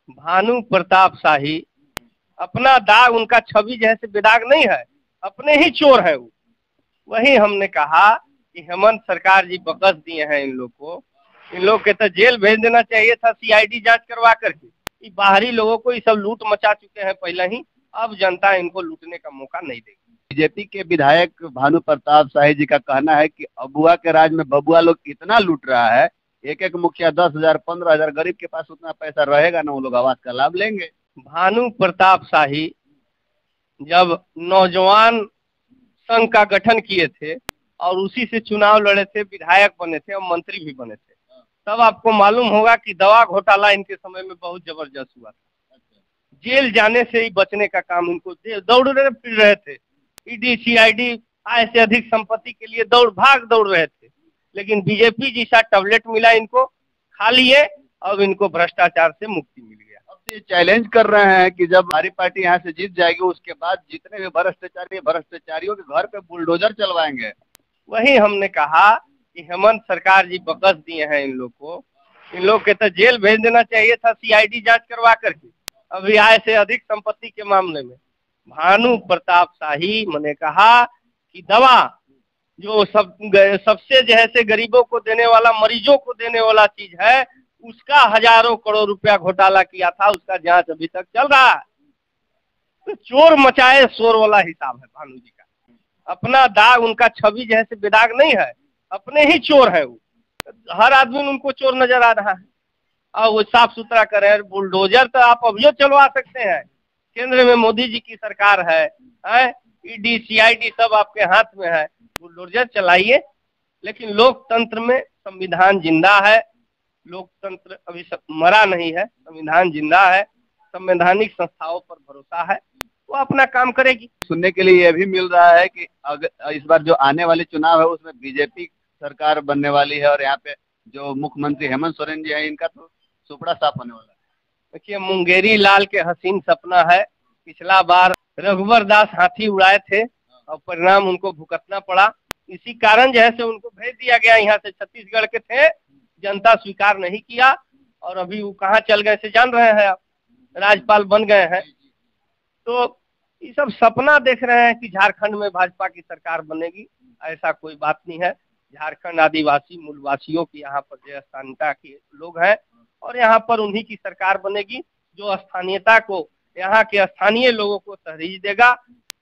भानु प्रताप शाही, अपना दाग उनका छवि जैसे बेदाग नहीं है, अपने ही चोर है वो। वही हमने कहा कि हेमंत सरकार जी बकस दिए हैं इन लोग को, इन लोग के तो जेल भेज देना चाहिए था सीआईडी जांच करवा करके। ये बाहरी लोगों को ये सब लूट मचा चुके हैं पहले ही, अब जनता इनको लूटने का मौका नहीं देगी। बीजेपी के विधायक भानु प्रताप शाही जी का कहना है कि अबुआ के राज में बबुआ लोग कितना लूट रहा है, एक एक मुखिया 10,000 15,000, गरीब के पास उतना पैसा रहेगा ना, वो लोग आवास का लाभ लेंगे। भानु प्रताप शाही जब नौजवान संघ का गठन किए थे और उसी से चुनाव लड़े थे, विधायक बने थे और मंत्री भी बने थे, तब आपको मालूम होगा कि दवा घोटाला इनके समय में बहुत जबरदस्त हुआ था। जेल जाने से ही बचने का काम इनको, दौड़ रहे फिर रहे थे, ईडी सीआईडी आय से अधिक संपत्ति के लिए दौड़ रहे थे, लेकिन बीजेपी जैसा टैबलेट मिला इनको, खा लिए, अब इनको भ्रष्टाचार से मुक्ति मिल गया। अब तो ये चैलेंज कर रहे हैं कि जब हमारी पार्टी यहाँ से जीत जाएगी उसके बाद जितने भी भ्रष्टाचारियों के घर पे बुलडोजर चलवाएंगे। वही हमने कहा कि हेमंत सरकार जी बकस दिए हैं इन लोग को, इन लोग के तो जेल भेज देना चाहिए था सीआईडी जांच करवा करके, अभी आय से अधिक संपत्ति के मामले में। भानु प्रताप शाही मैंने कहा कि दवा जो सबसे जैसे गरीबों को देने वाला, मरीजों को देने वाला चीज है, उसका हजारों करोड़ रुपया घोटाला किया था, उसका जांच अभी तक चल रहा है। तो चोर मचाए शोर वाला हिसाब है भानु जी का। अपना दाग उनका छवि जैसे बेदाग नहीं है, अपने ही चोर है वो। हर आदमी उनको चोर नजर आ रहा है और वो साफ सुथरा करे। बुलडोजर तो आप अभियो चलवा सकते हैं, केंद्र में मोदी जी की सरकार है, ईडी सीआईडी सब आपके हाथ में है, बुलडोजर चलाइए। लेकिन लोकतंत्र में संविधान जिंदा है, लोकतंत्र अभी मरा नहीं है, संविधान जिंदा है, संवैधानिक संस्थाओं पर भरोसा है, वो अपना काम करेगी। सुनने के लिए यह भी मिल रहा है कि अगर इस बार जो आने वाले चुनाव है उसमें बीजेपी सरकार बनने वाली है और यहाँ पे जो मुख्यमंत्री हेमंत सोरेन जी है, इनका तो सुपड़ा साफ होने वाला है। देखिए, मुंगेरी लाल के हसीन सपना है, पिछला बार रघुवर दास हाथी उड़ाए थे और परिणाम उनको भुगतना पड़ा। इसी कारण जो है से उनको भेज दिया गया, यहाँ से छत्तीसगढ़ के थे, जनता स्वीकार नहीं किया और अभी वो कहाँ चल गए से जान रहे हैं आप, राज्यपाल बन गए हैं। तो ये सब सपना देख रहे हैं कि झारखंड में भाजपा की सरकार बनेगी, ऐसा कोई बात नहीं है। झारखंड आदिवासी मूलवासियों की यहाँ पर जो स्थानीयता के लोग हैं और यहाँ पर उन्हीं की सरकार बनेगी जो स्थानीयता को, यहाँ के स्थानीय लोगों को तहरीर देगा।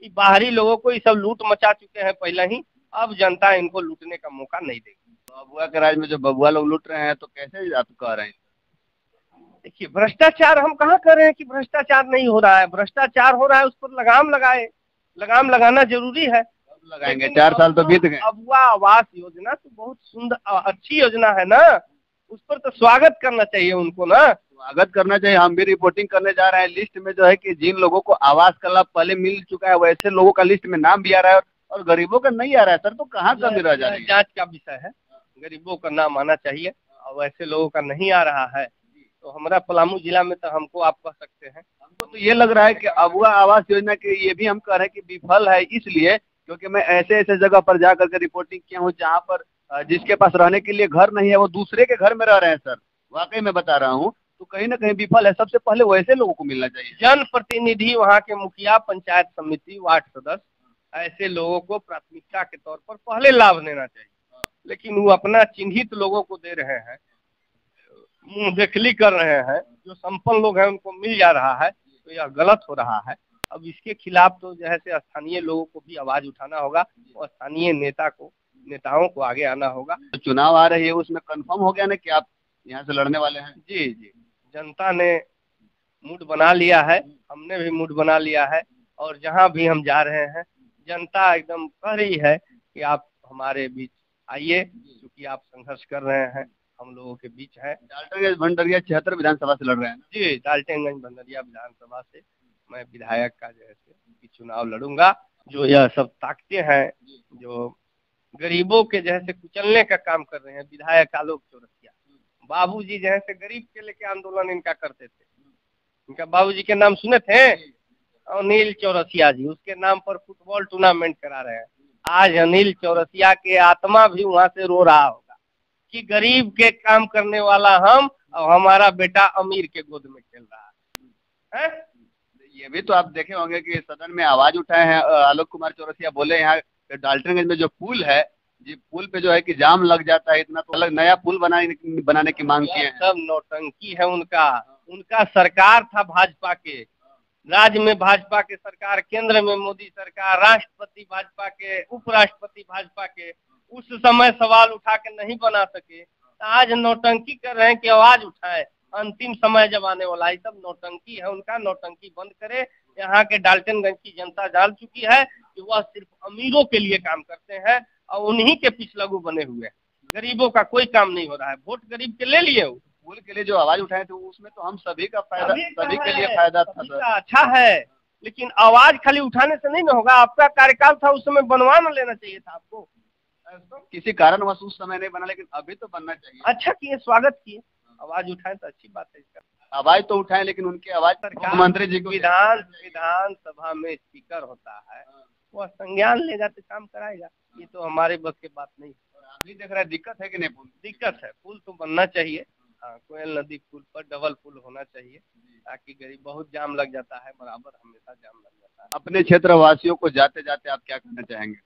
ये बाहरी लोगों को ये सब लूट मचा चुके हैं पहले ही, अब जनता इनको लूटने का मौका नहीं देगी। बबुआ के राज में जो बबुआ लोग लूट रहे हैं, तो कैसे आप कह रहे हैं? देखिए, भ्रष्टाचार हम कहाँ कर रहे हैं कि भ्रष्टाचार नहीं हो रहा है, भ्रष्टाचार हो रहा है, उस पर लगाम लगाए, लगाम लगाना जरूरी है। लगाएंगे, 4 साल तो बीत गए। अबुआ आवास योजना तो बहुत सुंदर अच्छी योजना है ना, उस पर तो स्वागत करना चाहिए उनको ना, स्वागत करना चाहिए। हम भी रिपोर्टिंग करने जा रहे हैं, लिस्ट में जो है कि जिन लोगों को आवास का लाभ पहले मिल चुका है वैसे लोगों का लिस्ट में नाम भी आ रहा है और गरीबों का नहीं आ रहा है सर, तो कहाँ कमी रह जा रही है? जांच का विषय है, गरीबों का नाम आना चाहिए और वैसे लोगों का नहीं आ रहा है। तो हमारा पलामू जिला में तो हमको आप कह सकते हैं, हमको तो ये लग रहा है कि अबुआ आवास योजना के ये भी हम कह रहे हैं कि विफल है, इसलिए क्योंकि मैं ऐसे ऐसे जगह पर जा करके रिपोर्टिंग किया हूँ जहाँ पर जिसके पास रहने के लिए घर नहीं है वो दूसरे के घर में रह रहे हैं सर, वाकई में बता रहा हूँ। तो कहीं ना कहीं विफल है, सबसे पहले वैसे लोगों को मिलना चाहिए। जनप्रतिनिधि, वहाँ के मुखिया, पंचायत समिति, वार्ड सदस्य, ऐसे लोगों को प्राथमिकता के तौर पर पहले लाभ लेना चाहिए, लेकिन वो अपना चिन्हित लोगों को दे रहे हैं, मुंह देखली कर रहे हैं, जो संपन्न लोग हैं उनको मिल जा रहा है, तो यह गलत हो रहा है। अब इसके खिलाफ तो जैसे स्थानीय लोगों को भी आवाज उठाना होगा और स्थानीय नेताओं को आगे आना होगा। तो चुनाव आ रही है, उसमें कंफर्म हो गया ना कि आप यहाँ से लड़ने वाले हैं? जी जी, जनता ने मूड बना लिया है, हमने भी मूड बना लिया है और जहाँ भी हम जा रहे हैं जनता एकदम कह रही है कि आप हमारे बीच आइए, क्योंकि आप संघर्ष कर रहे हैं, हम लोगों के बीच है। डाल्टनगंज भंडरिया 76 विधानसभा से लड़ रहे हैं? जी, डाल्टनगंज भंडरिया विधानसभा से मैं विधायक का जैसे चुनाव लड़ूंगा। जो यह सब ताकतें हैं जो गरीबों के जैसे कुचलने का काम कर रहे हैं, विधायक आलोक चौरसिया, बाबूजी जैसे गरीब के लेके आंदोलन इनका करते थे, इनका बाबूजी के नाम सुने थे, अनिल चौरसिया जी, उसके नाम पर फुटबॉल टूर्नामेंट करा रहे हैं। आज अनिल चौरसिया के आत्मा भी वहां से रो रहा होगा कि गरीब के काम करने वाला हम और हमारा बेटा अमीर के गोद में खेल रहा है। ये भी तो आप देखे होंगे कि सदन में आवाज उठाए हैं आलोक कुमार चौरसिया, बोले यहाँ डाल्टनगंज में जो पुल है जी, पुल पे जो है कि जाम लग जाता है इतना, तो अलग नया पुल बनाने की मांग की है। सब नौटंकी है उनका सरकार था भाजपा के, राज्य में भाजपा के सरकार, केंद्र में मोदी सरकार, राष्ट्रपति भाजपा के, उपराष्ट्रपति भाजपा के, उस समय सवाल उठा के नहीं बना सके, आज नौटंकी कर रहे हैं कि आवाज उठाए। अंतिम समय जब आने वाला है, सब नौटंकी है उनका, नौटंकी बंद करे। यहाँ के डाल्टनगंज की जनता जान चुकी है कि वह सिर्फ अमीरों के लिए काम करते हैं और उन्हीं के पिछलगू बने हुए हैं, गरीबों का कोई काम नहीं हो रहा है। वोट गरीब के ले लिए हो, पुल के लिए जो आवाज उठाए थे उसमें तो हम सभी का फायदा, सभी के लिए फायदा था। अच्छा है, लेकिन आवाज खाली उठाने से नहीं ना होगा। आपका कार्यकाल था उस समय, बनवा न लेना चाहिए था आपको। किसी कारणवश उस समय नहीं बना, लेकिन अभी तो बनना चाहिए। अच्छा किए, स्वागत किए, आवाज उठाए तो अच्छी बात है। इसका आवाज तो उठाए, लेकिन उनकी आवाज मुख्यमंत्री जी को, विधानसभा में स्पीकर होता है, वह संज्ञान लेगा तो काम कराएगा। ये तो हमारे बस की बात नहीं है। अभी देख रहे हैं दिक्कत है कि नहीं, पुल दिक्कत है, पुल तो बनना चाहिए। हाँ, कोयल नदी पुल पर डबल पुल होना चाहिए, ताकि गरीब, बहुत जाम लग जाता है, बराबर हमेशा जाम लग जाता है। अपने क्षेत्र वासियों को जाते जाते आप क्या कहना चाहेंगे?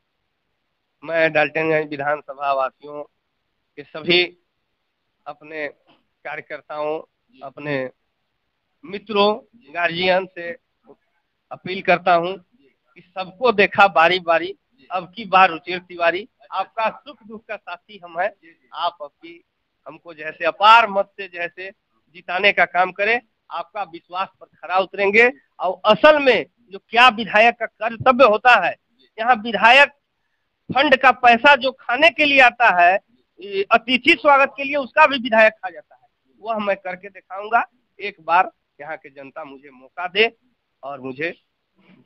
मैं डाल्टनगंज विधानसभा वासियों के सभी अपने कार्यकर्ताओं, अपने मित्रों, गार्जियन से अपील करता हूं कि सबको देखा बारी बारी, अब की बार रुचिर तिवारी आपका सुख दुख का साथी हम हैं। आप अपनी हमको जैसे अपार मत से जैसे जिताने का काम करें, आपका विश्वास पर खरा उतरेंगे। और असल में जो क्या विधायक का कर्तव्य होता है, यहाँ विधायक फंड का पैसा जो खाने के लिए आता है, अतिथि स्वागत के लिए, उसका भी विधायक खा जाता है। वह मैं करके दिखाऊंगा। एक बार यहाँ के जनता मुझे मौका दे और मुझे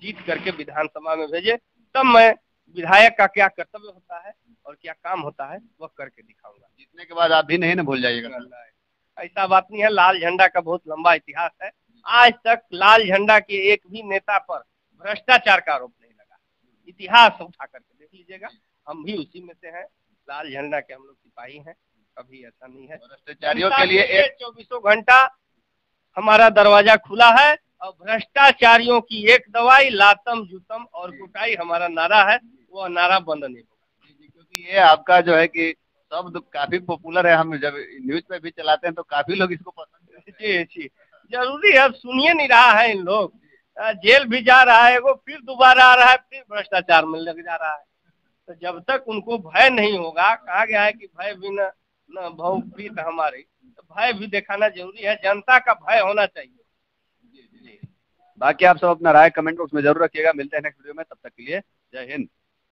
जीत करके विधानसभा में भेजे, तब मैं विधायक का क्या कर्तव्य होता है और क्या काम होता है वह करके दिखाऊंगा। जीतने के बाद आप भी नहीं ना भूल जाइएगा। ऐसा बात नहीं है, लाल झंडा का बहुत लंबा इतिहास है। आज तक लाल झंडा के एक भी नेता पर भ्रष्टाचार का आरोप नहीं लगा। इतिहास उठा करके देख लीजिएगा, हम भी उसी में से हैं। लाल झंडा के हम लोग सिपाही हैं, कभी ऐसा नहीं है। भ्रष्टाचारियों के लिए 24 घंटा हमारा दरवाजा खुला है, और भ्रष्टाचारियों की एक दवाई, लातम जूतम और कुटाई हमारा नारा है, वो नारा बंद नहीं होगा। क्योंकि ये आपका जो है कि शब्द काफी पॉपुलर है, हम जब न्यूज पे भी चलाते हैं तो काफी लोग इसको पसंद करते हैं। जी, जरूरी है, अब सुनिए नहीं रहा है। इन लोग जेल भी जा रहा है, वो फिर दोबारा आ रहा है, फिर भ्रष्टाचार में लग जा रहा है। तो जब तक उनको भय नहीं होगा, कहा गया है कि भय बिना न भव प्रीत हमारी, तो भय भी दिखाना जरूरी है। जनता का भय होना चाहिए। बाकी आप सब अपना राय कमेंट बॉक्स में जरूर रखिएगा। मिलते हैं नेक्स्ट वीडियो में, तब तक के लिए जय हिंद।